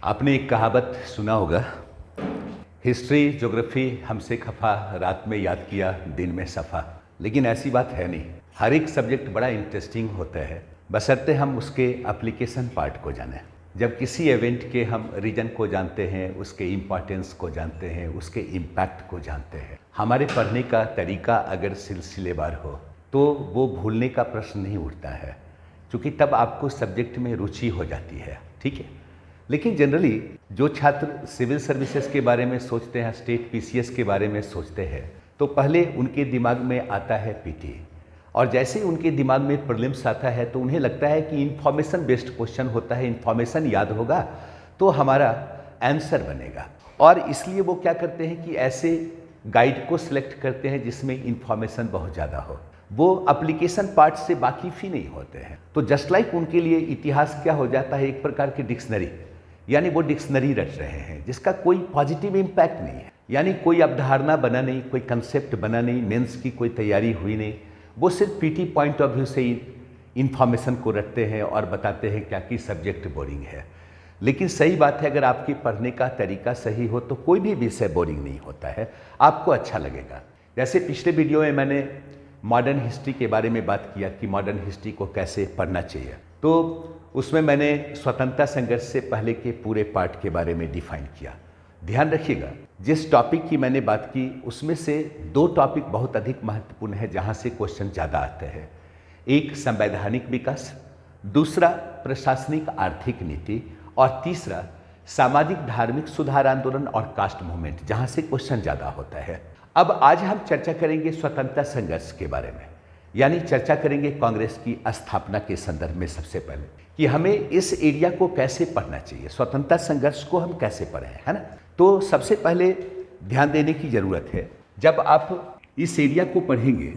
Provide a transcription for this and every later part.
आपने एक कहावत सुना होगा, हिस्ट्री ज्योग्राफी हमसे खफा, रात में याद किया दिन में सफ़ा। लेकिन ऐसी बात है नहीं। हर एक सब्जेक्ट बड़ा इंटरेस्टिंग होता है, बशर्ते हम उसके एप्लीकेशन पार्ट को जानें। जब किसी इवेंट के हम रीजन को जानते हैं, उसके इम्पॉर्टेंस को जानते हैं, उसके इम्पैक्ट को जानते हैं, हमारे पढ़ने का तरीका अगर सिलसिलेवार हो तो वो भूलने का प्रश्न नहीं उठता है, क्योंकि तब आपको सब्जेक्ट में रुचि हो जाती है। ठीक है। लेकिन जनरली जो छात्र सिविल सर्विसेज के बारे में सोचते हैं, स्टेट पीसीएस के बारे में सोचते हैं, तो पहले उनके दिमाग में आता है पीटी, और जैसे ही उनके दिमाग में प्रीलिम्स आता है तो उन्हें लगता है कि इन्फॉर्मेशन बेस्ड क्वेश्चन होता है, इन्फॉर्मेशन याद होगा तो हमारा आंसर बनेगा। और इसलिए वो क्या करते हैं कि ऐसे गाइड को सिलेक्ट करते हैं जिसमें इन्फॉर्मेशन बहुत ज़्यादा हो। वो एप्लीकेशन पार्ट से वाकिफ़ ही नहीं होते हैं। तो जस्ट लाइक उनके लिए इतिहास क्या हो जाता है, एक प्रकार की डिक्शनरी, यानी वो डिक्शनरी रट रहे हैं जिसका कोई पॉजिटिव इम्पैक्ट नहीं है, यानी कोई अवधारणा बना नहीं, कोई कंसेप्ट बना नहीं, मेंस की कोई तैयारी हुई नहीं। वो सिर्फ पीटी पॉइंट ऑफ व्यू से ही इन्फॉर्मेशन को रटते हैं और बताते हैं क्या कि सब्जेक्ट बोरिंग है। लेकिन सही बात है, अगर आपकी पढ़ने का तरीका सही हो तो कोई भी विषय बोरिंग नहीं होता है, आपको अच्छा लगेगा। जैसे पिछले वीडियो में मैंने मॉडर्न हिस्ट्री के बारे में बात किया कि मॉडर्न हिस्ट्री को कैसे पढ़ना चाहिए, तो उसमें मैंने स्वतंत्रता संघर्ष से पहले के पूरे पार्ट के बारे में डिफाइन किया। ध्यान रखिएगा, जिस टॉपिक की मैंने बात की उसमें से दो टॉपिक बहुत अधिक महत्वपूर्ण है जहाँ से क्वेश्चन ज़्यादा आते हैं। एक संवैधानिक विकास, दूसरा प्रशासनिक आर्थिक नीति, और तीसरा सामाजिक धार्मिक सुधार आंदोलन और कास्ट मूवमेंट, जहाँ से क्वेश्चन ज़्यादा होता है। अब आज हम चर्चा करेंगे स्वतंत्रता संघर्ष के बारे में, यानी चर्चा करेंगे कांग्रेस की स्थापना के संदर्भ में। सबसे पहले कि हमें इस एरिया को कैसे पढ़ना चाहिए, स्वतंत्रता संघर्ष को हम कैसे पढ़ें, है ना। तो सबसे पहले ध्यान देने की जरूरत है, जब आप इस एरिया को पढ़ेंगे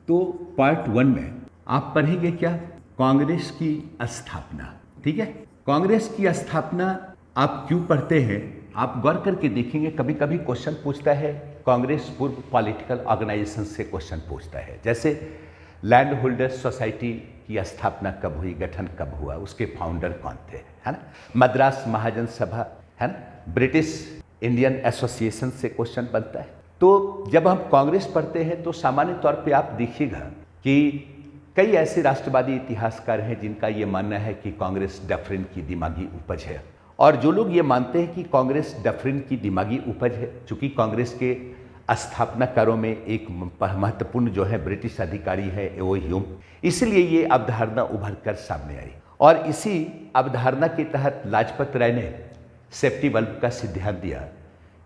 तो पार्ट 1 में आप पढ़ेंगे क्या, कांग्रेस की स्थापना। ठीक है। कांग्रेस की स्थापना आप क्यों पढ़ते हैं, आप गौर करके देखेंगे। कभी कभी क्वेश्चन पूछता है कांग्रेस पूर्व पॉलिटिकल ऑर्गेनाइजेशन से क्वेश्चन पूछता है, जैसे लैंड होल्डर्स सोसाइटी की स्थापना कब हुई, गठन कब हुआ, उसके फाउंडर कौन थे, है ना। मद्रास महाजन सभा, है ना, ब्रिटिश इंडियन एसोसिएशन से क्वेश्चन बनता है। तो जब हम कांग्रेस पढ़ते हैं तो सामान्य तौर पे आप देखिएगा कि कई ऐसे राष्ट्रवादी इतिहासकार हैं जिनका ये मानना है कि कांग्रेस डफरिन की दिमागी उपज है, और जो लोग ये मानते हैं कि कांग्रेस डफरिन की दिमागी उपज है, चूंकि कांग्रेस के स्थापनाकारों में एक महत्वपूर्ण जो है ब्रिटिश अधिकारी है ओ ह्यूम, इसलिए ये अवधारणा उभर कर सामने आई। और इसी अवधारणा के तहत लाजपत राय ने सेफ्टी वल्व का सिद्धांत दिया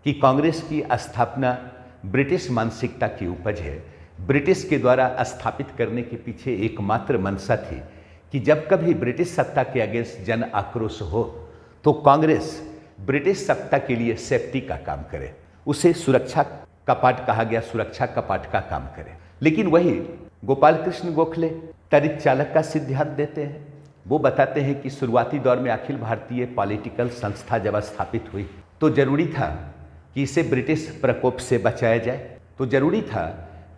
कि कांग्रेस की स्थापना ब्रिटिश मानसिकता की उपज है। ब्रिटिश के द्वारा स्थापित करने के पीछे एकमात्र मंशा थी कि जब कभी ब्रिटिश सत्ता के अगेंस्ट जन आक्रोश हो तो कांग्रेस ब्रिटिश सत्ता के लिए सेफ्टी का काम करे, उसे सुरक्षा कपाट कहा गया, सुरक्षा कपाट का काम करे। लेकिन वही गोपाल कृष्ण गोखले तरिक चालक का सिद्धांत देते हैं। वो बताते हैं कि शुरुआती दौर में अखिल भारतीय पॉलिटिकल संस्था जब स्थापित हुई तो जरूरी था कि इसे ब्रिटिश प्रकोप से बचाया जाए, तो जरूरी था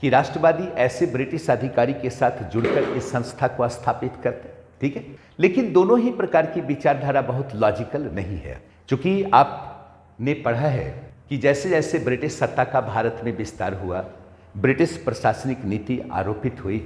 कि राष्ट्रवादी ऐसे ब्रिटिश अधिकारी के साथ जुड़कर इस संस्था को स्थापित करते। ठीक है। लेकिन दोनों ही प्रकार की विचारधारा बहुत लॉजिकल नहीं है, क्योंकि आपने पढ़ा है कि जैसे जैसे ब्रिटिश सत्ता का भारत में विस्तार हुआ, ब्रिटिश प्रशासनिक नीति आरोपित हुई,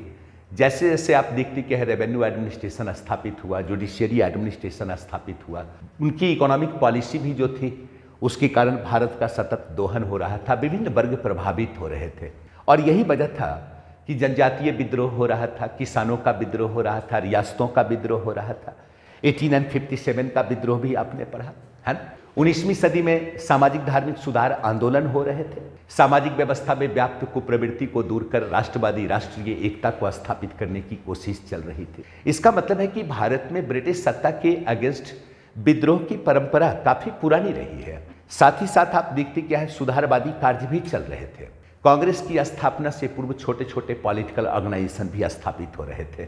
जैसे जैसे आप देखते कि रेवेन्यू एडमिनिस्ट्रेशन स्थापित हुआ, जुडिशियरी एडमिनिस्ट्रेशन स्थापित हुआ, उनकी इकोनॉमिक पॉलिसी भी जो थी उसके कारण भारत का सतत दोहन हो रहा था, विभिन्न वर्ग प्रभावित हो रहे थे। और यही वजह था कि जनजातीय विद्रोह हो रहा था, किसानों का विद्रोह हो रहा था, रियासतों का विद्रोह हो रहा था। 1857 का विद्रोह भी आपने पढ़ा, है ना। 19वीं सदी में सामाजिक धार्मिक सुधार आंदोलन हो रहे थे। सामाजिक व्यवस्था में व्याप्त कुप्रवृत्ति को दूर कर राष्ट्रवादी राष्ट्रीय एकता को स्थापित करने की कोशिश चल रही थी। इसका मतलब है कि भारत में ब्रिटिश सत्ता के अगेंस्ट विद्रोह की परंपरा काफी पुरानी रही है। साथ ही साथ आप देखते क्या है, सुधारवादी कार्य भी चल रहे थे। कांग्रेस की स्थापना से पूर्व छोटे छोटे पॉलिटिकल ऑर्गेनाइजेशन भी स्थापित हो रहे थे।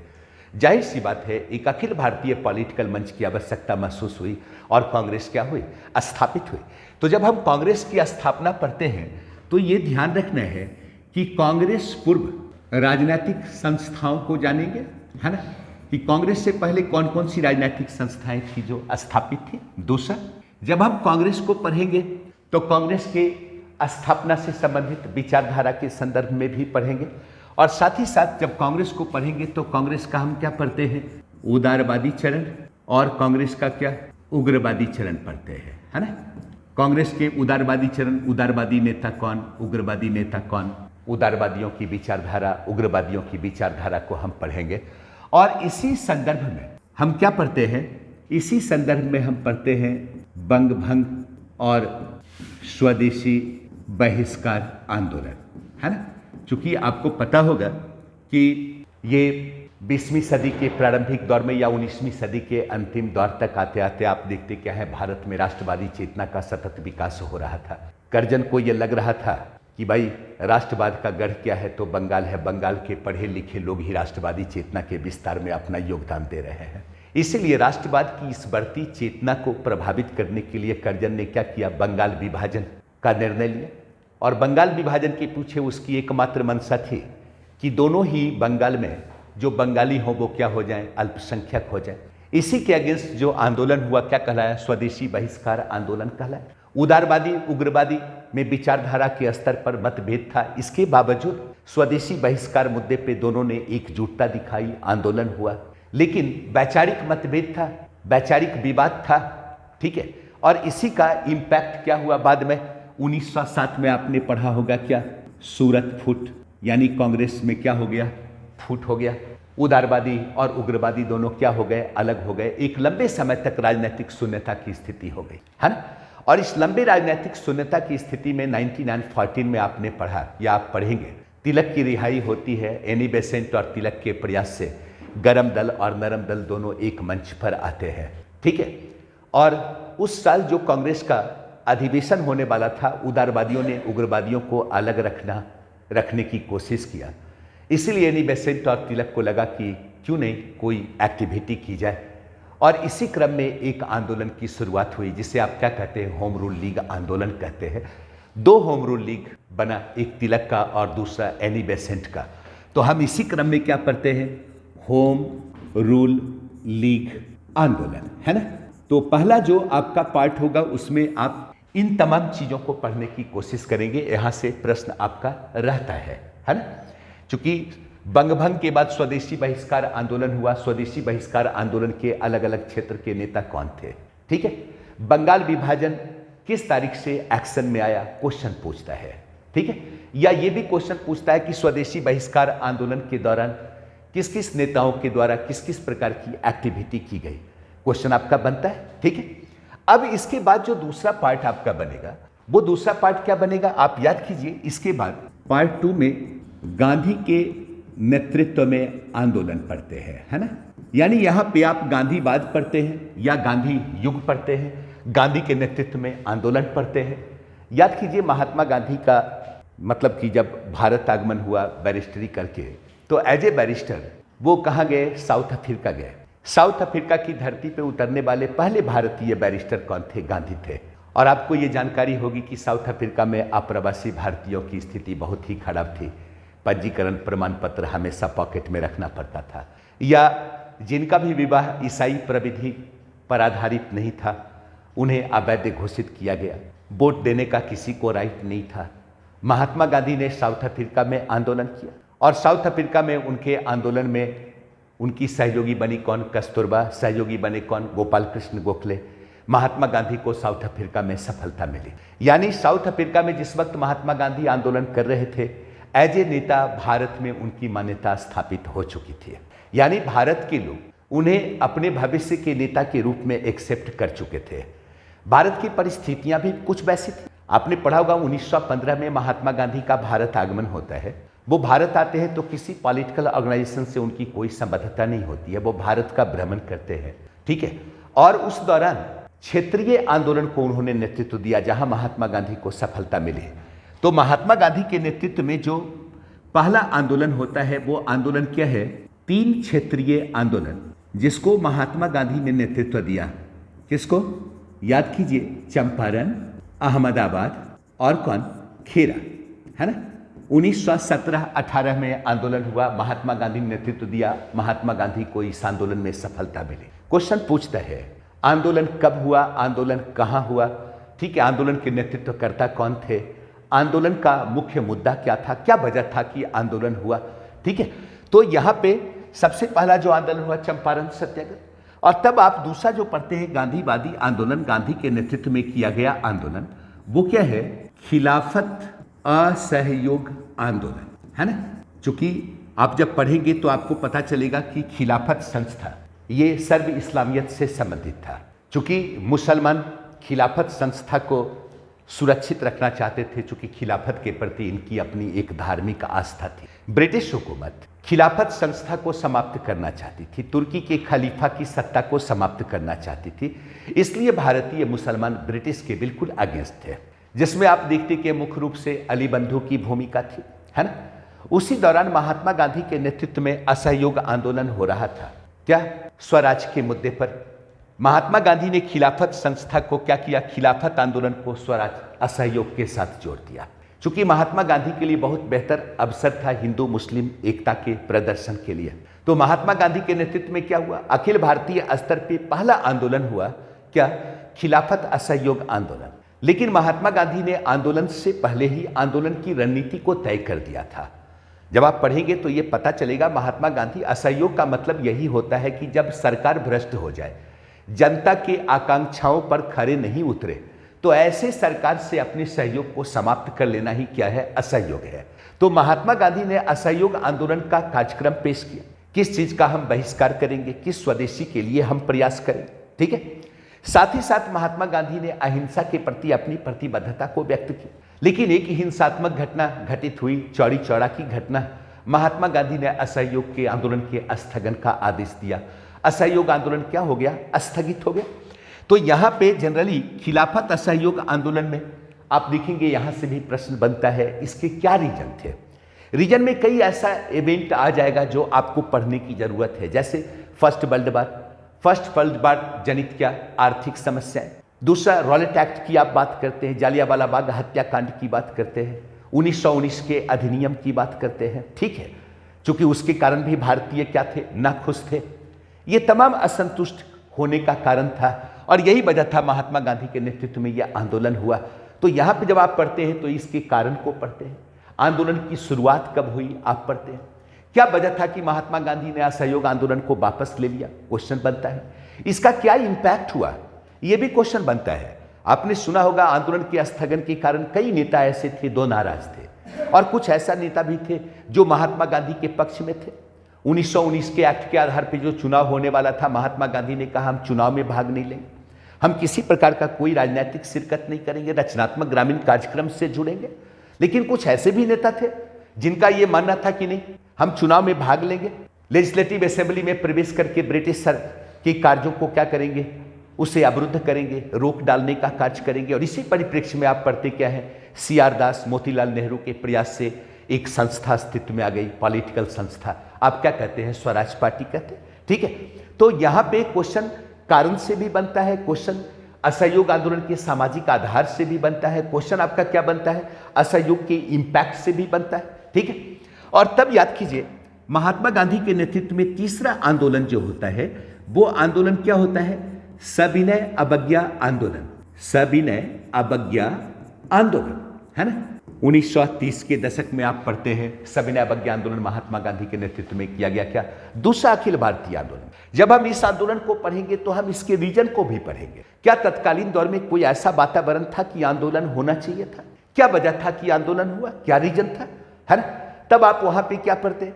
जाहिर सी बात है, एक अखिल भारतीय पॉलिटिकल मंच की आवश्यकता महसूस हुई और कांग्रेस क्या हुई, स्थापित हुई। तो जब हम कांग्रेस की स्थापना पढ़ते हैं तो ये ध्यान रखना है कि कांग्रेस पूर्व राजनीतिक संस्थाओं को जानेंगे, है ना, कि कांग्रेस से पहले कौन कौन सी राजनीतिक संस्थाएं थी जो स्थापित थी। दूसरा, जब हम कांग्रेस को पढ़ेंगे तो कांग्रेस के स्थापना से संबंधित विचारधारा के संदर्भ में भी पढ़ेंगे, और साथ ही साथ जब कांग्रेस को पढ़ेंगे तो कांग्रेस का हम क्या पढ़ते हैं, उदारवादी चरण, और कांग्रेस का क्या, उग्रवादी चरण पढ़ते हैं, है ना। कांग्रेस के उदारवादी चरण, उदारवादी नेता कौन, उग्रवादी नेता कौन, उदारवादियों की विचारधारा, उग्रवादियों की विचारधारा को हम पढ़ेंगे। और इसी संदर्भ में हम क्या पढ़ते हैं, इसी संदर्भ में हम पढ़ते हैं बंग भंग और स्वदेशी बहिष्कार आंदोलन, है ना। चूंकि आपको पता होगा कि ये 20वीं सदी के प्रारंभिक दौर में या 19वीं सदी के अंतिम दौर तक आते आते आप देखते क्या है, भारत में राष्ट्रवादी चेतना का सतत विकास हो रहा था। कर्जन को ये लग रहा था कि भाई राष्ट्रवाद का गढ़ क्या है, तो बंगाल है, बंगाल के पढ़े लिखे लोग ही राष्ट्रवादी चेतना के विस्तार में अपना योगदान दे रहे हैं। इसीलिए राष्ट्रवाद की इस बढ़ती चेतना को प्रभावित करने के लिए कर्जन ने क्या किया, बंगाल विभाजन का निर्णय लिया। और बंगाल विभाजन के पीछे उसकी एकमात्र मंशा थी कि दोनों ही बंगाल में जो बंगाली हो वो क्या हो जाएं, अल्पसंख्यक हो जाएं। इसी के अगेंस्ट जो आंदोलन हुआ क्या कहलाया, स्वदेशी बहिष्कार आंदोलन कहलाया। उदारवादी उग्रवादी में विचारधारा के स्तर पर मतभेद था, इसके बावजूद स्वदेशी बहिष्कार मुद्दे पे दोनों ने एकजुटता दिखाई, आंदोलन हुआ। लेकिन वैचारिक मतभेद था, वैचारिक विवाद था, ठीक है। और इसी का इम्पैक्ट क्या हुआ बाद में, 1907 में आपने पढ़ा होगा क्या, सूरत फूट, यानी कांग्रेस में क्या हो गया, फूट हो गया। उदारवादी और उग्रवादी दोनों क्या हो गए, अलग हो गए। एक लंबे समय तक राजनीतिक शून्यता की स्थिति हो गई, है ना। और इस लंबे राजनीतिक शून्यता की स्थिति में 1914 में आपने पढ़ा या आप पढ़ेंगे, तिलक की रिहाई होती है। एनी बेसेंट और तिलक के प्रयास से गरम दल और नरम दल दोनों एक मंच पर आते हैं, ठीक है। और उस साल जो कांग्रेस का अधिवेशन होने वाला था, उदारवादियों ने उग्रवादियों को अलग रखने की कोशिश किया। इसीलिए एनी बेसेंट और तिलक को लगा कि क्यों नहीं कोई एक्टिविटी की जाए, और इसी क्रम में एक आंदोलन की शुरुआत हुई जिसे आप क्या कहते हैं, होम रूल लीग आंदोलन कहते हैं। 2 होम रूल लीग बना, एक तिलक का और दूसरा एनी बेसेंट का। तो हम इसी क्रम में क्या पढ़ते हैं, होम रूल लीग आंदोलन, है ना। तो पहला जो आपका पार्ट होगा उसमें आप इन तमाम चीजों को पढ़ने की कोशिश करेंगे। यहां से प्रश्न आपका रहता है ना। चूंकि बंगभंग के बाद स्वदेशी बहिष्कार आंदोलन हुआ, स्वदेशी बहिष्कार आंदोलन के अलग अलग क्षेत्र के नेता कौन थे, ठीक है। बंगाल विभाजन किस तारीख से एक्शन में आया, क्वेश्चन पूछता है, ठीक है। या ये भी क्वेश्चन पूछता है कि स्वदेशी बहिष्कार आंदोलन के दौरान किस किस नेताओं के द्वारा किस किस प्रकार की एक्टिविटी की गई, क्वेश्चन आपका बनता है, ठीक है। अब इसके बाद जो दूसरा पार्ट आपका बनेगा, वो दूसरा पार्ट क्या बनेगा, आप याद कीजिए। इसके बाद पार्ट 2 में गांधी के नेतृत्व में आंदोलन पढ़ते हैं, है ना। यानी यहां पे आप गांधीवाद पढ़ते हैं या गांधी युग पढ़ते हैं, गांधी के नेतृत्व में आंदोलन पढ़ते हैं। याद कीजिए महात्मा गांधी का मतलब कि जब भारत आगमन हुआ बैरिस्टरी करके, तो एज ए बैरिस्टर वो कहाँ गए, साउथ अफ्रीका गए। साउथ अफ्रीका की धरती पे उतरने वाले पहले भारतीय बैरिस्टर कौन थे, गांधी थे। और आपको ये जानकारी होगी कि साउथ अफ्रीका में अप्रवासी भारतीयों की स्थिति बहुत ही खराब थी। पंजीकरण प्रमाण पत्र हमेशा पॉकेट में रखना पड़ता था, या जिनका भी विवाह ईसाई प्रविधि पर आधारित नहीं था उन्हें अवैध घोषित किया गया। वोट देने का किसी को राइट नहीं था। महात्मा गांधी ने साउथ अफ्रीका में आंदोलन किया, और साउथ अफ्रीका में उनके आंदोलन में उनकी सहयोगी बनी कौन, कस्तूरबा। सहयोगी बने कौन, गोपाल कृष्ण गोखले। महात्मा गांधी को साउथ अफ्रीका में सफलता मिली। यानी साउथ अफ्रीका में जिस वक्त महात्मा गांधी आंदोलन कर रहे थे, एज ए नेता भारत में उनकी मान्यता स्थापित हो चुकी थी। यानी भारत के लोग उन्हें अपने भविष्य के नेता के रूप में एक्सेप्ट कर चुके थे। भारत की परिस्थितियां भी कुछ वैसी थी। आपने पढ़ा होगा 1915 में महात्मा गांधी का भारत आगमन होता है। वो भारत आते हैं तो किसी पॉलिटिकल ऑर्गेनाइजेशन से उनकी कोई संबद्धता नहीं होती है, वो भारत का भ्रमण करते हैं, ठीक है। और उस दौरान क्षेत्रीय आंदोलन को उन्होंने नेतृत्व दिया जहां महात्मा गांधी को सफलता मिली। तो महात्मा गांधी के नेतृत्व में जो पहला आंदोलन होता है वो आंदोलन क्या है, 3 क्षेत्रीय आंदोलन, जिसको महात्मा गांधी ने नेतृत्व दिया। किसको, याद कीजिए, चंपारण, अहमदाबाद और कौन, खेरा, है ना। 1917-18 में आंदोलन हुआ, महात्मा गांधी ने नेतृत्व दिया। महात्मा गांधी को इस आंदोलन में सफलता मिली। क्वेश्चन पूछता है आंदोलन कब हुआ, आंदोलन कहाँ हुआ, ठीक है, आंदोलन के नेतृत्वकर्ता कौन थे, आंदोलन का मुख्य मुद्दा क्या था, क्या वजह था कि आंदोलन हुआ, ठीक है। तो यहाँ पे सबसे पहला जो आंदोलन हुआ चंपारण सत्याग्रह, और तब आप दूसरा जो पढ़ते हैं गांधीवादी आंदोलन, गांधी के नेतृत्व में किया गया आंदोलन, वो क्या है, खिलाफत असहयोग आंदोलन, है ना। चूंकि आप जब पढ़ेंगे तो आपको पता चलेगा कि खिलाफत संस्था ये सर्व इस्लामियत से संबंधित था। चूंकि मुसलमान खिलाफत संस्था को सुरक्षित रखना चाहते थे, चूंकि खिलाफत के प्रति इनकी अपनी एक धार्मिक आस्था थी। ब्रिटिश हुकूमत खिलाफत संस्था को समाप्त करना चाहती थी, तुर्की के खलीफा की सत्ता को समाप्त करना चाहती थी, इसलिए भारतीय मुसलमान ब्रिटिश के बिल्कुल अगेंस्ट थे, जिसमें आप देखते कि मुख्य रूप से अली बंधु की भूमिका थी, है ना। उसी दौरान महात्मा गांधी के नेतृत्व में असहयोग आंदोलन हो रहा था, क्या, स्वराज के मुद्दे पर। महात्मा गांधी ने खिलाफत संस्था को क्या किया, खिलाफत आंदोलन को स्वराज असहयोग के साथ जोड़ दिया। चूंकि महात्मा गांधी के लिए बहुत बेहतर अवसर था हिंदू मुस्लिम एकता के प्रदर्शन के लिए, तो महात्मा गांधी के नेतृत्व में क्या हुआ, अखिल भारतीय स्तर पर पहला आंदोलन हुआ, क्या, खिलाफत असहयोग आंदोलन। लेकिन महात्मा गांधी ने आंदोलन से पहले ही आंदोलन की रणनीति को तय कर दिया था। जब आप पढ़ेंगे तो ये पता चलेगा, महात्मा गांधी असहयोग का मतलब यही होता है कि जब सरकार भ्रष्ट हो जाए, जनता के आकांक्षाओं पर खरे नहीं उतरे, तो ऐसे सरकार से अपने सहयोग को समाप्त कर लेना ही क्या है, असहयोग है। तो महात्मा गांधी ने असहयोग आंदोलन का कार्यक्रम पेश किया, किस चीज का हम बहिष्कार करेंगे, किस स्वदेशी के लिए हम प्रयास करें, ठीक है। साथ ही साथ महात्मा गांधी ने अहिंसा के प्रति अपनी प्रतिबद्धता को व्यक्त की। लेकिन एक हिंसात्मक घटना घटित हुई, चौरी चौरा की घटना। महात्मा गांधी ने असहयोग के आंदोलन के स्थगन का आदेश दिया। असहयोग आंदोलन क्या हो गया, स्थगित हो गया। तो यहाँ पे जनरली खिलाफत असहयोग आंदोलन में आप देखेंगे, यहाँ से भी प्रश्न बनता है, इसके क्या रीजन थे। रीजन में कई ऐसा इवेंट आ जाएगा जो आपको पढ़ने की जरूरत है, जैसे फर्स्ट वर्ल्ड वार जनित क्या, आर्थिक समस्याएं। दूसरा रॉलेट एक्ट की आप बात करते हैं, जालियांवाला बाग हत्याकांड की बात करते हैं, 1919 के अधिनियम की बात करते हैं, ठीक है। चूंकि उसके कारण भी भारतीय क्या थे, नाखुश थे। ये तमाम असंतुष्ट होने का कारण था, और यही वजह था महात्मा गांधी के नेतृत्व में यह आंदोलन हुआ। तो यहाँ पे जब आप पढ़ते हैं तो इसके कारण को पढ़ते हैं, आंदोलन की शुरुआत कब हुई आप पढ़ते हैं, क्या वजह था कि महात्मा गांधी ने असहयोग आंदोलन को वापस ले लिया, क्वेश्चन बनता है। इसका क्या इंपैक्ट हुआ, यह भी क्वेश्चन बनता है। आपने सुना होगा आंदोलन के स्थगन के कारण कई नेता ऐसे थे जो नाराज थे, और कुछ ऐसा नेता भी थे जो महात्मा गांधी के पक्ष में थे। 1919 के एक्ट के आधार पर जो चुनाव होने वाला था, महात्मा गांधी ने कहा हम चुनाव में भाग नहीं लेंगे, हम किसी प्रकार का कोई राजनीतिक शिरकत नहीं करेंगे, रचनात्मक ग्रामीण कार्यक्रम से जुड़ेंगे। लेकिन कुछ ऐसे भी नेता थे जिनका यह मानना था कि नहीं, हम चुनाव में भाग लेंगे, लेजिस्लेटिव असेंबली में प्रवेश करके ब्रिटिश सर के कार्यों को क्या करेंगे, उसे अवरुद्ध करेंगे, रोक डालने का कार्य करेंगे। और इसी परिप्रेक्ष्य में आप पढ़ते क्या है, CR दास, मोतीलाल नेहरू के प्रयास से एक संस्था अस्तित्व में आ गई, पॉलिटिकल संस्था, आप क्या कहते हैं, स्वराज पार्टी कहते हैं, ठीक है। तो यहाँ पे क्वेश्चन कारण से भी बनता है, क्वेश्चन असहयोग आंदोलन के सामाजिक आधार से भी बनता है, क्वेश्चन आपका क्या बनता है, असहयोग के इंपैक्ट से भी बनता है, ठीक है। और तब याद कीजिए, महात्मा गांधी के नेतृत्व में तीसरा आंदोलन जो होता है, वो आंदोलन क्या होता है, सविनय अवज्ञा आंदोलन। सविनय अवज्ञा आंदोलन, है ना। 1930 के दशक में आप पढ़ते हैं, सविनय अवज्ञा आंदोलन महात्मा गांधी के नेतृत्व में किया गया, क्या, दूसरा अखिल भारतीय आंदोलन। जब हम इस आंदोलन को पढ़ेंगे तो हम इसके रीजन को भी पढ़ेंगे। क्या तत्कालीन दौर में कोई ऐसा वातावरण था कि आंदोलन होना चाहिए था, क्या वजह था कि आंदोलन हुआ, क्या रीजन था, है ना। तब आप वहां पे क्या पढ़ते हैं,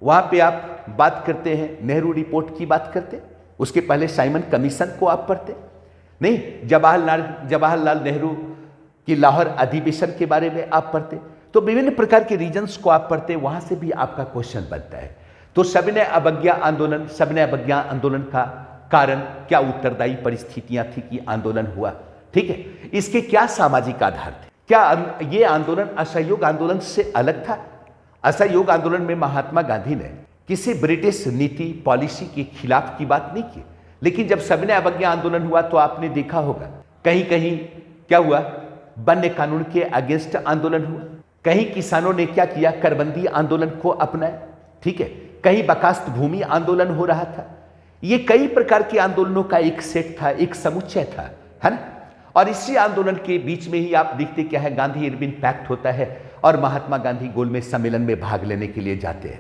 वहां पे आप बात करते हैं, नेहरू रिपोर्ट की बात करते हैं, उसके पहले साइमन कमीशन को आप पढ़ते नहीं, जवाहरलाल नेहरू की लाहौर अधिवेशन के बारे में आप पढ़ते, तो विभिन्न प्रकार के रीजन्स को आप पढ़ते, वहां से भी आपका क्वेश्चन बनता है। तो सविनय अवज्ञा आंदोलन, सविनय अवज्ञा आंदोलन का कारण क्या, उत्तरदायी परिस्थितियां थी कि आंदोलन हुआ, ठीक है। इसके क्या सामाजिक आधार थे, क्या ये आंदोलन असहयोग आंदोलन से अलग था। असहयोग आंदोलन में महात्मा गांधी ने किसी ब्रिटिश नीति पॉलिसी के खिलाफ की बात नहीं की, लेकिन जब सविनय अवज्ञा आंदोलन हुआ तो आपने देखा होगा कहीं कहीं क्या हुआ, वन्य कानून के अगेंस्ट आंदोलन हुआ, कहीं किसानों ने क्या किया, करबंदी आंदोलन को अपनाया, ठीक है, कहीं बकास्त भूमि आंदोलन हो रहा था। ये कई प्रकार के आंदोलनों का एक सेट था, एक समुच्चय था, है ना। और इसी आंदोलन के बीच में ही आप देखते क्या है, गांधी इरविन पैक्ट होता है और महात्मा गांधी गोलमेज सम्मेलन में भाग लेने के लिए जाते हैं।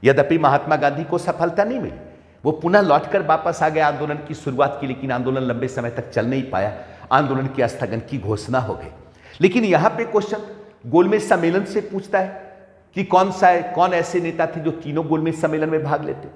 यद्यपि महात्मा गांधी को सफलता नहीं मिली, वो पुनः लौटकर वापस आ गए आंदोलन की शुरुआत की, लेकिन आंदोलन लंबे समय तक चल नहीं पाया, आंदोलन के स्थगन की घोषणा हो गई। लेकिन यहां पे क्वेश्चन गोलमेज सम्मेलन से पूछता है कि कौन ऐसे नेता थे जो तीनों गोलमेज सम्मेलन में भाग लेते।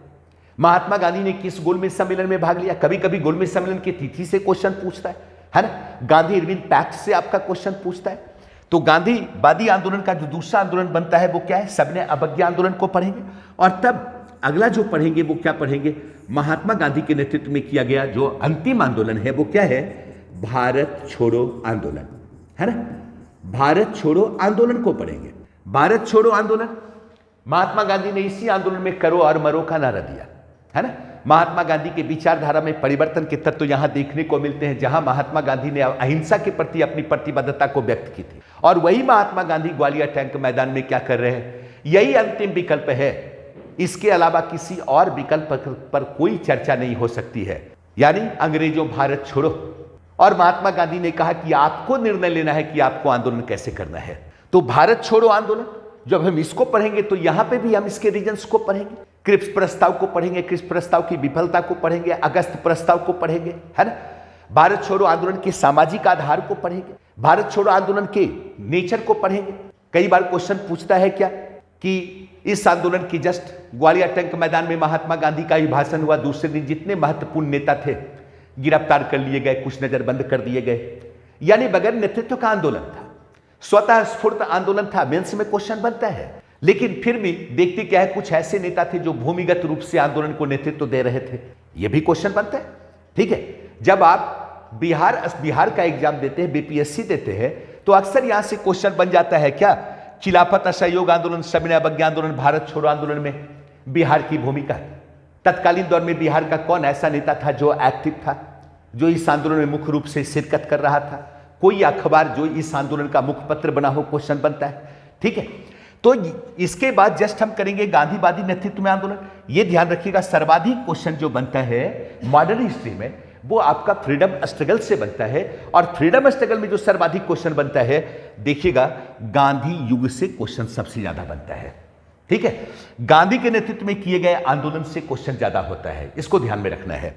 महात्मा गांधी ने किस गोलमेज सम्मेलन में भाग लिया। कभी कभी गोलमेज सम्मेलन की तिथि से क्वेश्चन पूछता है ना। गांधी इरविन पैक्ट से आपका क्वेश्चन पूछता है। तो गांधीवादी आंदोलन का जो दूसरा आंदोलन बनता है वो क्या है, सबने अवज्ञा आंदोलन को पढ़ेंगे। और तब अगला जो पढ़ेंगे वो क्या पढ़ेंगे, महात्मा गांधी के नेतृत्व में किया गया जो अंतिम आंदोलन है वो क्या है, भारत छोड़ो आंदोलन, है ना। भारत छोड़ो आंदोलन को पढ़ेंगे। भारत छोड़ो आंदोलन, महात्मा गांधी ने इसी आंदोलन में करो और मरो का नारा दिया, है ना। महात्मा गांधी के विचारधारा में परिवर्तन के तत्व यहां देखने को मिलते हैं, जहां महात्मा गांधी ने अहिंसा के प्रति अपनी प्रतिबद्धता को व्यक्त की थी। और वही महात्मा गांधी ग्वालियर टैंक मैदान में क्या कर रहे हैं, यही अंतिम विकल्प है, इसके अलावा किसी और विकल्प पर कोई चर्चा नहीं हो सकती है, यानी अंग्रेजों भारत छोड़ो। और महात्मा गांधी ने कहा कि आपको निर्णय लेना है कि आपको आंदोलन कैसे करना है। तो भारत छोड़ो आंदोलन, जब हम इसको पढ़ेंगे तो यहां पे भी हम इसके रीजंस को पढ़ेंगे, क्रिप्स प्रस्ताव को पढ़ेंगे, क्रिप्स प्रस्ताव की विफलता को पढ़ेंगे, अगस्त प्रस्ताव को पढ़ेंगे, है ना। भारत छोड़ो आंदोलन के सामाजिक आधार को पढ़ेंगे, भारत छोड़ो आंदोलन के नेचर को पढ़ेंगे। कई बार क्वेश्चन पूछता है क्या कि इस आंदोलन की जस्ट ग्वालियर टैंक मैदान में महात्मा गांधी का ही भाषण हुआ, दूसरे दिन जितने महत्वपूर्ण नेता थे गिरफ्तार कर लिए गए, कुछ नजरबंद कर दिए गए, यानी बगैर नेतृत्व का आंदोलन था, स्वतः स्फूर्त आंदोलन था। मेंस में क्वेश्चन बनता है, लेकिन फिर भी देखते क्या है, कुछ ऐसे नेता थे जो भूमिगत रूप से आंदोलन को नेतृत्व दे रहे थे, यह भी क्वेश्चन बनता है। ठीक है, जब आप बिहार का एग्जाम देते हैं, बीपीएससी देते हैं, तो अक्सर यहां से क्वेश्चन बन जाता है क्या, खिलाफत असहयोग आंदोलन, सविनय अवज्ञा आंदोलन, भारत छोड़ो आंदोलन में बिहार की भूमिका। तत्कालीन दौर में बिहार का कौन ऐसा नेता था जो एक्टिव था, जो इस आंदोलन में मुख्य रूप से शिरकत कर रहा था, कोई अखबार जो इस आंदोलन का मुखपत्र बना हो, क्वेश्चन बनता है। ठीक है, तो इसके बाद जस्ट हम करेंगे गांधीवादी नेतृत्व में आंदोलन। ये ध्यान रखिएगा, सर्वाधिक क्वेश्चन जो बनता है मॉडर्न हिस्ट्री में वो आपका फ्रीडम स्ट्रगल से बनता है, और फ्रीडम स्ट्रगल में जो सर्वाधिक क्वेश्चन बनता है, देखिएगा गांधी युग से क्वेश्चन सबसे ज्यादा बनता है। ठीक है, गांधी के नेतृत्व में किए गए आंदोलन से क्वेश्चन ज्यादा होता है, इसको ध्यान में रखना है।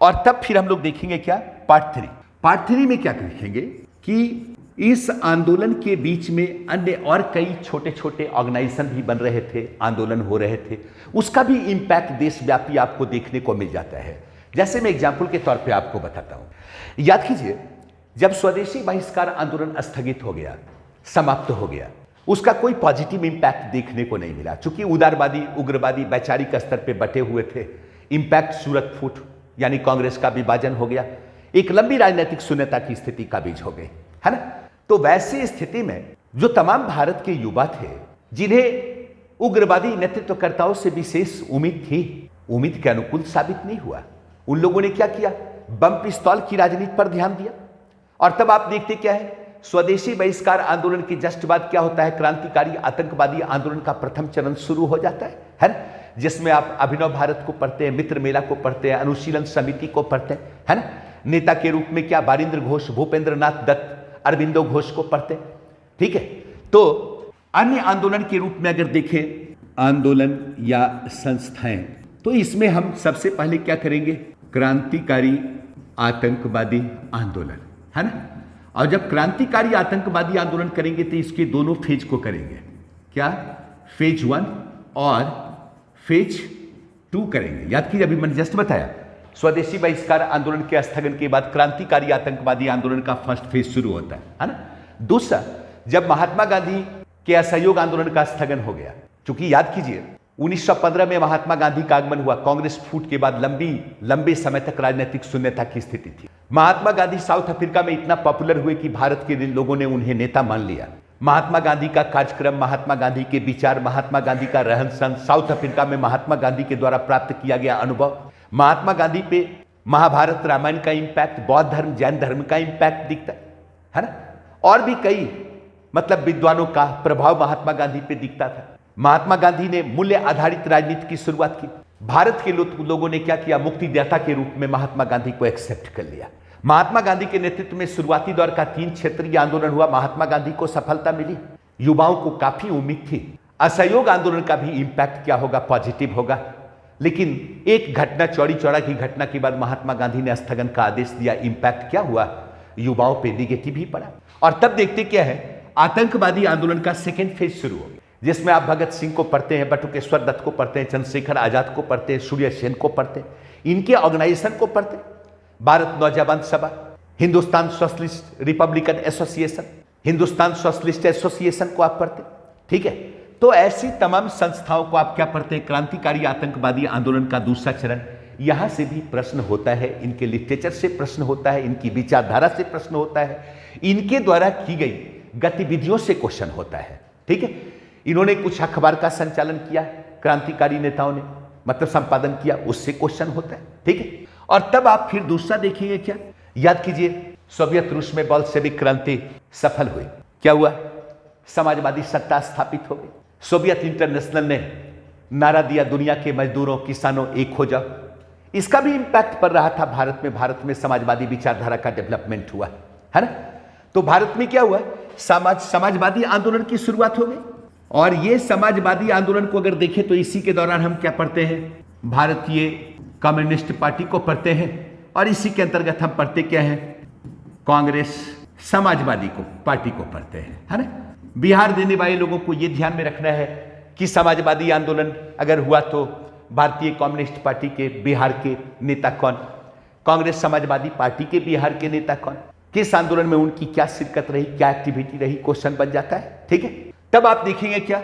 और तब फिर हम लोग देखेंगे क्या, पार्ट थ्री में क्या देखेंगे कि इस आंदोलन के बीच में अन्य और कई छोटे छोटे ऑर्गेनाइजेशन भी बन रहे थे, आंदोलन हो रहे थे, उसका भी इंपैक्ट देशव्यापी आपको देखने को मिल जाता है। जैसे मैं एग्जाम्पल के तौर पे आपको बताता हूं। याद कीजिए, जब स्वदेशी बहिष्कार आंदोलन स्थगित हो गया, समाप्त हो गया, उसका कोई पॉजिटिव इंपैक्ट देखने को नहीं मिला, चूंकि उदारवादी उग्रवादी वैचारिक स्तर पे बटे हुए थे। इंपैक्ट सूरत फूट, यानी कांग्रेस का विभाजन हो गया, एक लंबी राजनीतिक शून्यता की स्थिति का बीज हो गई, है ना। तो वैसी स्थिति में जो तमाम भारत के युवा थे, जिन्हें उग्रवादी नेतृत्वकर्ताओं से विशेष उम्मीद थी, उम्मीद के अनुकूल साबित नहीं हुआ। उन लोगों ने क्या किया, बम पिस्तौल की राजनीति पर ध्यान दिया। और तब आप देखते क्या है, स्वदेशी बहिष्कार आंदोलन के जस्ट बाद क्या होता है, क्रांतिकारी आतंकवादी आंदोलन का प्रथम चरण शुरू हो जाता है ना, जिसमें आप अभिनव भारत को पढ़ते हैं, मित्र मेला को पढ़ते हैं, अनुशीलन समिति को पढ़ते हैं, है ना। नेता के रूप में क्या, बारिंद्र घोष, भूपेंद्र नाथ दत्त, अरविंदो घोष को पढ़ते हैं। ठीक है, तो अन्य आंदोलन के रूप में अगर देखें आंदोलन या संस्थाएं, तो इसमें हम सबसे पहले क्या करेंगे, क्रांतिकारी आतंकवादी आंदोलन, है ना। और जब क्रांतिकारी आतंकवादी आंदोलन करेंगे तो इसके दोनों फेज को करेंगे, क्या, फेज 1 और फेज 2 करेंगे। याद कीजिए, अभी मैंने जस्ट बताया, स्वदेशी बहिष्कार आंदोलन के स्थगन के बाद क्रांतिकारी आतंकवादी आंदोलन का फर्स्ट फेज शुरू होता है ना। दूसरा, जब महात्मा गांधी के असहयोग आंदोलन का स्थगन हो गया, क्योंकि याद कीजिए 1915 में महात्मा गांधी का आगमन हुआ, कांग्रेस फूट के बाद लंबे समय तक राजनीतिक शून्यता की स्थिति थी। महात्मा गांधी साउथ अफ्रीका में इतना पॉपुलर हुए कि भारत के लोगों ने उन्हें नेता मान लिया। महात्मा गांधी का कार्यक्रम, महात्मा गांधी के विचार, महात्मा गांधी का रहन सहन, साउथ अफ्रीका में महात्मा गांधी के द्वारा प्राप्त किया गया अनुभव, महात्मा गांधी पे महाभारत रामायण का इंपैक्ट, बौद्ध धर्म जैन धर्म का इंपैक्ट दिखता है ना, और भी कई मतलब विद्वानों का प्रभाव महात्मा गांधी पे दिखता था। महात्मा गांधी ने मूल्य आधारित राजनीति की शुरुआत की। भारत के लोगों ने क्या किया, मुक्तिदाता के रूप में महात्मा गांधी को एक्सेप्ट कर लिया। महात्मा गांधी के नेतृत्व में शुरुआती दौर का 3 क्षेत्रीय आंदोलन हुआ। महात्मा गांधी को सफलता मिली, युवाओं को काफी उम्मीद थी। असहयोग आंदोलन का भी इंपैक्ट क्या होगा, पॉजिटिव होगा। लेकिन एक घटना, चौड़ी चौड़ा की घटना के बाद महात्मा गांधी ने स्थगन का आदेश दिया। इंपैक्ट क्या हुआ, युवाओं पे निगेटिव ही पड़ा। और तब देखते क्या है, आतंकवादी आंदोलन का सेकेंड फेज शुरू हो गया, जिसमें आप भगत सिंह को पढ़ते हैं, बटुकेश्वर दत्त को पढ़ते हैं, चंद्रशेखर आजाद को पढ़ते हैं, सूर्य सेन को पढ़ते हैं, इनके ऑर्गेनाइजेशन को पढ़ते हैं। भारत नौजवान सभा, Hindustan socialist Republican association, Hindustan socialist association को आप पढ़ते हैं, ठीक है। तो ऐसी तमाम संस्थाओं को आप क्या पढ़ते हैं, क्रांतिकारी आतंकवादी आंदोलन का दूसरा चरण। यहां से भी प्रश्न होता है, इनके लिटरेचर से प्रश्न होता है, इनकी विचारधारा से प्रश्न होता है, इनके द्वारा की गई गतिविधियों से क्वेश्चन होता है, ठीक है। इन्होंने कुछ अखबार का संचालन किया, क्रांतिकारी नेताओं ने, मतलब संपादन किया, उससे क्वेश्चन होता है, ठीक है। और तब आप फिर दूसरा देखेंगे क्या, याद कीजिए, सोवियत रूस में बोल्शेविक क्रांति सफल हुई। क्या हुआ, समाजवादी सत्ता स्थापित हो गई। सोवियत इंटरनेशनल ने नारा दिया, दुनिया के मजदूरों किसानों एक हो जाओ। इसका भी इंपैक्ट पड़ रहा था भारत में। भारत में समाजवादी विचारधारा का डेवलपमेंट हुआ, है ना। तो भारत में क्या हुआ, समाजवादी आंदोलन की शुरुआत हो गई। और ये समाजवादी आंदोलन को अगर देखें तो इसी के दौरान हम क्या पढ़ते हैं, भारतीय कम्युनिस्ट पार्टी को पढ़ते हैं। और इसी के अंतर्गत हम पढ़ते क्या है, कांग्रेस समाजवादी को पार्टी को पढ़ते हैं, है ना। बिहार देने वाले लोगों को यह ध्यान में रखना है कि समाजवादी आंदोलन अगर हुआ तो भारतीय कम्युनिस्ट पार्टी के बिहार के नेता कौन, कांग्रेस समाजवादी पार्टी के बिहार के नेता कौन, किस आंदोलन में उनकी क्या शिरकत रही, क्या एक्टिविटी रही, क्वेश्चन बन जाता है, ठीक है। तब आप देखेंगे क्या,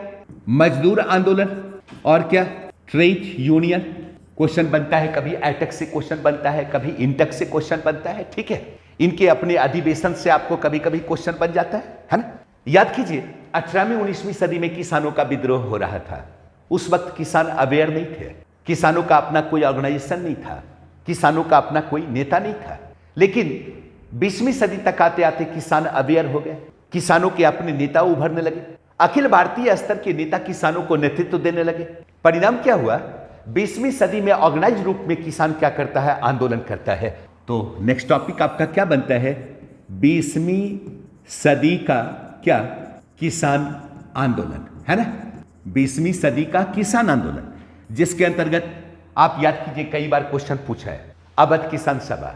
मजदूर आंदोलन और क्या ट्रेड यूनियन क्वेश्चन बनता है, कभी एटक से क्वेश्चन बनता है, कभी इंटक से क्वेश्चन बनता है, ठीक है। इनके अपने अधिवेशन से आपको कभी कभी क्वेश्चन बन जाता है ना। याद कीजिए, 18वीं 19वीं सदी में किसानों का विद्रोह हो रहा था। उस वक्त किसान अवेयर नहीं थे, किसानों का अपना कोई ऑर्गेनाइजेशन नहीं था, किसानों का अपना कोई नेता नहीं था। लेकिन 20वीं सदी तक आते आते किसान अवेयर हो गए, किसानों के अपने नेता उभरने लगे, अखिल भारतीय स्तर के नेता किसानों को नेतृत्व देने लगे। परिणाम क्या हुआ, 20वीं सदी में ऑर्गेनाइज रूप में किसान क्या करता है, आंदोलन करता है। तो नेक्स्ट टॉपिक आपका क्या बनता है, 20वीं सदी का क्या, किसान आंदोलन, है ना। 20वीं सदी का किसान आंदोलन, जिसके अंतर्गत आप याद कीजिए कई बार क्वेश्चन पूछा है, अवध किसान सभा,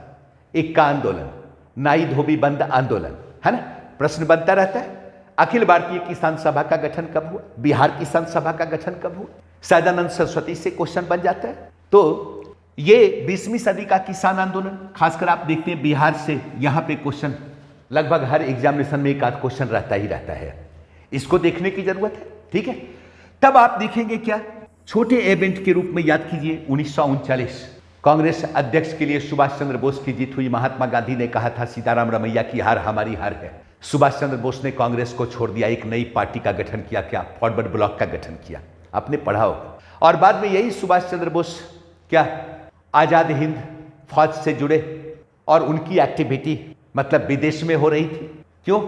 इक्का आंदोलन, नाई धोबी बंद आंदोलन, है ना। प्रश्न बनता रहता है, अखिल भारतीय किसान सभा का गठन कब हुआ, बिहार किसान सभा का गठन कब हुआ, सदानंद सरस्वती से क्वेश्चन बन जाता है। तो ये 20वीं सदी का किसान आंदोलन, खासकर आप देखते हैं बिहार से यहां पे क्वेश्चन लगभग हर एग्जामिनेशन में एक आध क्वेश्चन रहता ही रहता है, इसको देखने की जरूरत है, ठीक है। तब आप देखेंगे क्या, छोटे इवेंट के रूप में याद कीजिए 1939 कांग्रेस अध्यक्ष के लिए सुभाष चंद्र बोस की जीत हुई। महात्मा गांधी ने कहा था सीताराम रमैया की हार हमारी हार है। सुभाष चंद्र बोस ने कांग्रेस को छोड़ दिया, एक नई पार्टी का गठन किया, क्या, फॉरवर्ड ब्लॉक का गठन किया, आपने पढ़ा होगा। और बाद में यही सुभाष चंद्र बोस क्या आजाद हिंद फौज से जुड़े और उनकी एक्टिविटी मतलब विदेश में हो रही थी, क्यों,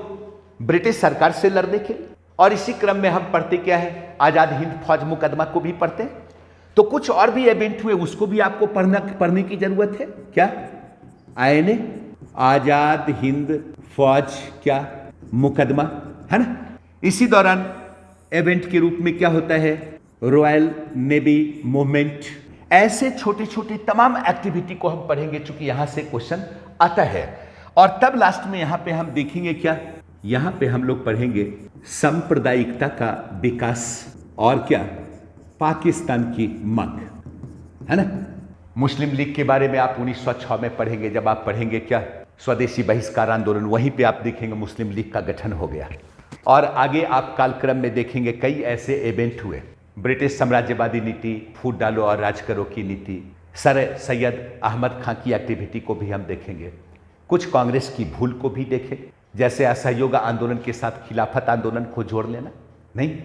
ब्रिटिश सरकार से लड़ने के लिए। और इसी क्रम में हम पढ़ते क्या है, आजाद हिंद फौज मुकदमा को भी पढ़ते हैं। तो कुछ और भी इवेंट हुए, उसको भी आपको पढ़ने की जरूरत है। क्या आईएनए, आजाद हिंद फौज क्या मुकदमा, है ना। इसी दौरान इवेंट के रूप में क्या होता है, रॉयल नेवी मूवमेंट। ऐसे छोटे छोटे तमाम एक्टिविटी को हम पढ़ेंगे, चूंकि यहां से क्वेश्चन आता है। और तब लास्ट में यहां पे हम देखेंगे क्या, यहां पे हम लोग पढ़ेंगे सांप्रदायिकता का विकास और क्या, पाकिस्तान की मांग, है ना। मुस्लिम लीग के बारे में आप 1906 में पढ़ेंगे, जब आप पढ़ेंगे क्या स्वदेशी बहिष्कार आंदोलन, वहीं पे आप देखेंगे मुस्लिम लीग का गठन हो गया। और आगे आप कालक्रम में देखेंगे कई ऐसे इवेंट हुए, ब्रिटिश साम्राज्यवादी नीति, फूट डालो और राज करो की नीति, सर सैयद अहमद खां की एक्टिविटी को भी हम देखेंगे, कुछ कांग्रेस की भूल को भी देखें, जैसे असहयोग आंदोलन के साथ खिलाफत आंदोलन को जोड़ लेना नहीं,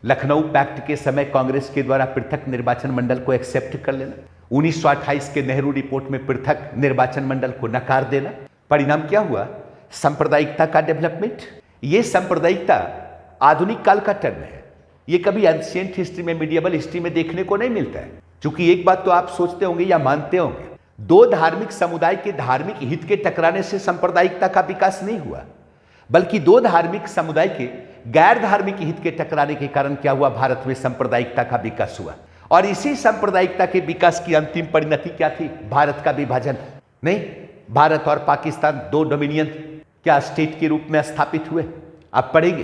लखनऊ पैक्ट के समय कांग्रेस के द्वारा पृथक निर्वाचन मंडल को एक्सेप्ट कर लेना, 1928 के नेहरू रिपोर्ट में पृथक निर्वाचन मंडल को नकार देना। परिणाम क्या हुआ, सांप्रदायिकता का डेवलपमेंट। ये सांप्रदायिकता आधुनिक काल का टर्म है, ये कभी एंशिएंट हिस्ट्री में, मीडिएवल हिस्ट्री में देखने को नहीं मिलता है। क्योंकि एक बात तो आप सोचते होंगे या मानते होंगे, दो धार्मिक समुदाय के धार्मिक हित के टकराने से सांप्रदायिकता का विकास नहीं हुआ, बल्कि दो धार्मिक समुदाय के गैर धार्मिक हित के टकराने के कारण क्या हुआ, भारत में सांप्रदायिकता का विकास हुआ। और इसी सांप्रदायिकता के विकास की अंतिम परिणति क्या थी, भारत का विभाजन। नहीं, भारत और पाकिस्तान दो डोमिनियन क्या स्टेट के रूप में स्थापित हुए, आप पढ़ेंगे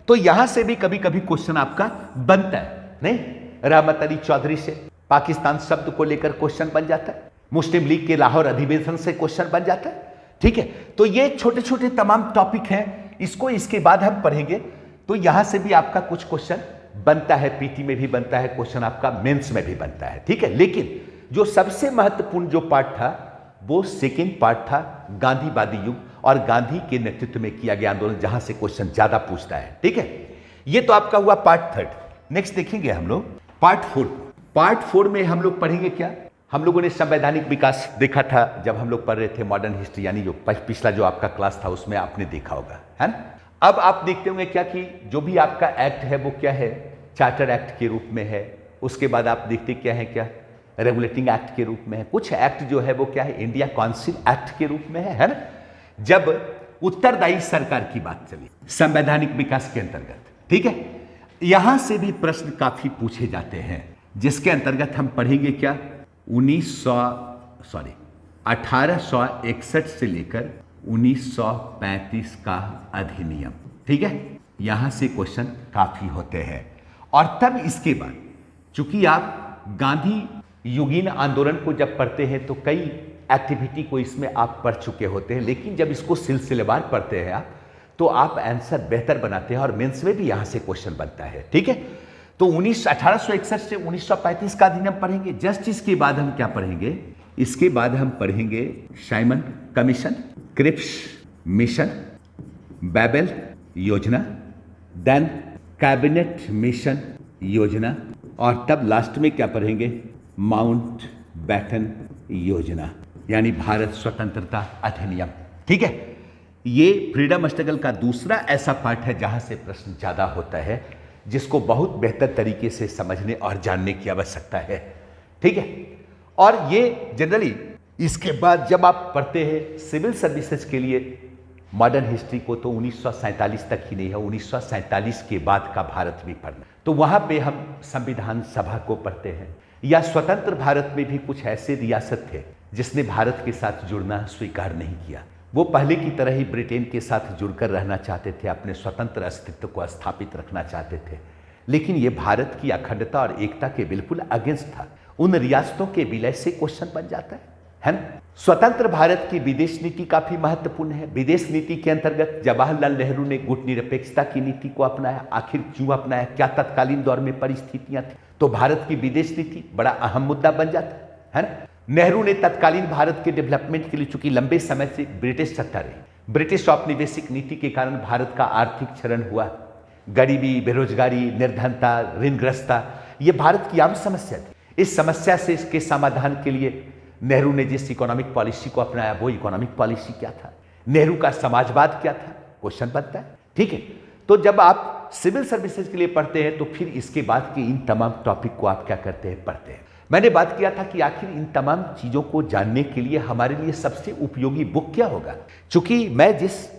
तो यहां से भी कभी कभी क्वेश्चन आपका बनता है। नहीं, रहमत अली चौधरी से पाकिस्तान शब्द को लेकर क्वेश्चन बन जाता है, मुस्लिम लीग के लाहौर अधिवेशन से क्वेश्चन बन जाता है। ठीक है, तो ये छोटे छोटे तमाम टॉपिक हैं, इसको इसके बाद हम पढ़ेंगे। तो यहां से भी आपका कुछ क्वेश्चन बनता है, पीटी में भी बनता है क्वेश्चन, आपका मेंस में भी बनता है। ठीक है, लेकिन जो सबसे महत्वपूर्ण जो पार्ट था वो सेकेंड पार्ट था, गांधीवादी युग और गांधी के नेतृत्व में किया गया आंदोलन, जहां से क्वेश्चन ज्यादा पूछता है। ठीक है, ये तो आपका हुआ पार्ट थर्ड। नेक्स्ट देखेंगे हम लोग पार्ट फोर। पार्ट फोर में हम लोग पढ़ेंगे क्या, हम लोगों ने संवैधानिक विकास देखा था जब हम लोग पढ़ रहे थे मॉडर्न हिस्ट्री, यानी जो पिछला जो आपका क्लास था उसमें आपने देखा होगा, है ना। अब आप देखते होंगे क्या कि जो भी आपका एक्ट है वो क्या है, चार्टर एक्ट के रूप में है। उसके बाद आप देखते क्या है, क्या रेगुलेटिंग एक्ट के रूप में है। कुछ एक्ट जो है वो क्या है, इंडिया काउंसिल एक्ट के रूप में है ना। जब उत्तरदायी सरकार की बात चली संवैधानिक विकास के अंतर्गत, ठीक है, यहां से भी प्रश्न काफी पूछे जाते हैं, जिसके अंतर्गत हम पढ़ेंगे क्या, 1861 से लेकर 1935 का अधिनियम। ठीक है, यहां से क्वेश्चन काफी होते हैं। और तब इसके बाद चूंकि आप गांधी युगीन आंदोलन को जब पढ़ते हैं तो कई एक्टिविटी को इसमें आप पढ़ चुके होते हैं, लेकिन जब इसको सिलसिलेवार पढ़ते हैं आप तो आप आंसर बेहतर बनाते हैं और मेंस में भी यहां से क्वेश्चन बनता है। ठीक है, तो 1861 से 1935 का अधिनियम पढ़ेंगे। जस्ट इसके बाद हम क्या पढ़ेंगे, इसके बाद हम पढ़ेंगे Simon commission, Cripps mission, Wavell योजना, देन कैबिनेट मिशन योजना, और तब लास्ट में क्या पढ़ेंगे, माउंट बैटन योजना, यानी भारत स्वतंत्रता अधिनियम। ठीक है, ये फ्रीडम स्ट्रगल का दूसरा ऐसा पार्ट है जहां से प्रश्न ज्यादा होता है, जिसको बहुत बेहतर तरीके से समझने और जानने की आवश्यकता है। ठीक है, और ये जनरली इसके बाद जब आप पढ़ते हैं सिविल सर्विसेज के लिए मॉडर्न हिस्ट्री को, तो 1947 तक ही नहीं है, 1947 के बाद का भारत भी पढ़ना। तो वहां पे हम संविधान सभा को पढ़ते हैं, या स्वतंत्र भारत में भी कुछ ऐसे रियासत थे जिसने भारत के साथ जुड़ना स्वीकार नहीं किया। वो पहले की तरह ही ब्रिटेन के साथ जुड़कर रहना चाहते थे, अपने स्वतंत्र अस्तित्व को स्थापित रखना चाहते थे, लेकिन ये भारत की अखंडता और एकता के बिल्कुल अगेंस्ट था। उन रियासतों के विलय से क्वेश्चन बन जाता है ना। स्वतंत्र भारत की विदेश नीति काफी महत्वपूर्ण है। विदेश नीति के अंतर्गत जवाहरलाल नेहरू ने गुट निरपेक्षता की नीति को अपनाया। आखिर क्यों अपनाया, क्या तत्कालीन दौर में परिस्थितियां थी, तो भारत की विदेश नीति बड़ा अहम मुद्दा बन जाता है ना। नेहरू ने तत्कालीन भारत के डेवलपमेंट के लिए, चूंकि लंबे समय से ब्रिटिश सत्ता रही, ब्रिटिश औपनिवेशिक नीति के कारण भारत का आर्थिक क्षरण हुआ, गरीबी, बेरोजगारी, निर्धनता, ऋणग्रस्तता, ये भारत की आम समस्या थी। इस समस्या से इसके समाधान के लिए नेहरू ने जिस इकोनॉमिक पॉलिसी को अपनाया, वो इकोनॉमिक पॉलिसी क्या था, नेहरू का समाजवाद क्या था, क्वेश्चन बनता है। ठीक है, तो जब आप सिविल सर्विसेज के लिए पढ़ते हैं तो फिर इसके बाद के इन तमाम टॉपिक को आप क्या करते हैं, पढ़ते हैं। मैंने बात किया था कि आखिर इन तमाम चीजों को जानने के लिए हमारे लिए सबसे उपयोगी बुक क्या होगा। चूंकि मैं जिस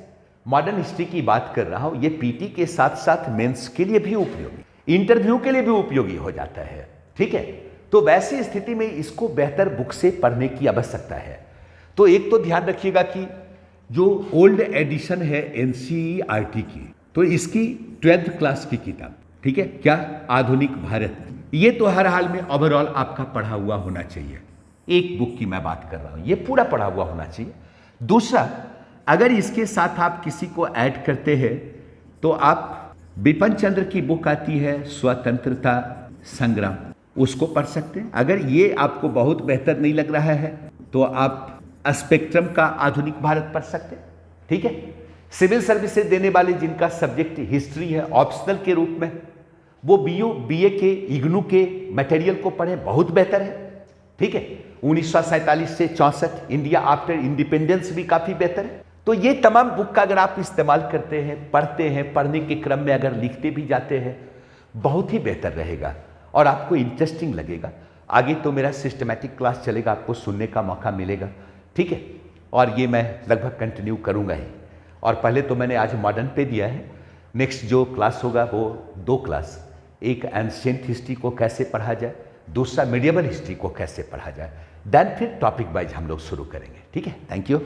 मॉडर्न हिस्ट्री की बात कर रहा हूं, ये पीटी के साथ साथ मेंस के लिए भी उपयोगी, इंटरव्यू के लिए भी उपयोगी हो जाता है। ठीक है, तो वैसी स्थिति में इसको बेहतर बुक से पढ़ने की आवश्यकता है। तो एक तो ध्यान रखिएगा कि जो ओल्ड एडिशन है एनसीईआरटी की, तो इसकी 12th क्लास की किताब, ठीक है, क्या आधुनिक भारत, ये तो हर हाल में ओवरऑल आपका पढ़ा हुआ होना चाहिए। एक बुक की मैं बात कर रहा हूं, ये पूरा पढ़ा हुआ होना चाहिए। दूसरा, अगर इसके साथ आप किसी को ऐड करते हैं तो आप बिपिन चंद्र की बुक आती है स्वतंत्रता संग्राम, उसको पढ़ सकते हैं। अगर ये आपको बहुत बेहतर नहीं लग रहा है तो आप स्पेक्ट्रम का आधुनिक भारत पढ़ सकते हैं। ठीक है, सिविल सर्विसेज देने वाले जिनका सब्जेक्ट हिस्ट्री है ऑप्शनल के रूप में, वो बीए के इग्नू के मटेरियल को पढ़ें, बहुत बेहतर है। ठीक है, 1947 से 64 इंडिया आफ्टर इंडिपेंडेंस भी काफी बेहतर है। तो ये तमाम बुक का अगर आप इस्तेमाल करते हैं, पढ़ते हैं, पढ़ने के क्रम में अगर लिखते भी जाते हैं, बहुत ही बेहतर रहेगा और आपको इंटरेस्टिंग लगेगा। आगे तो मेरा सिस्टमैटिक क्लास चलेगा, आपको सुनने का मौका मिलेगा, ठीक है। और ये मैं लगभग कंटिन्यू करूँगा ही। और पहले तो मैंने आज मॉडर्न पे दिया है, नेक्स्ट जो क्लास होगा वो 2 क्लास, एक एंशिएंट हिस्ट्री को कैसे पढ़ा जाए, दूसरा मीडिएवल हिस्ट्री को कैसे पढ़ा जाए, देन फिर टॉपिक वाइज हम लोग शुरू करेंगे, ठीक है। Thank you.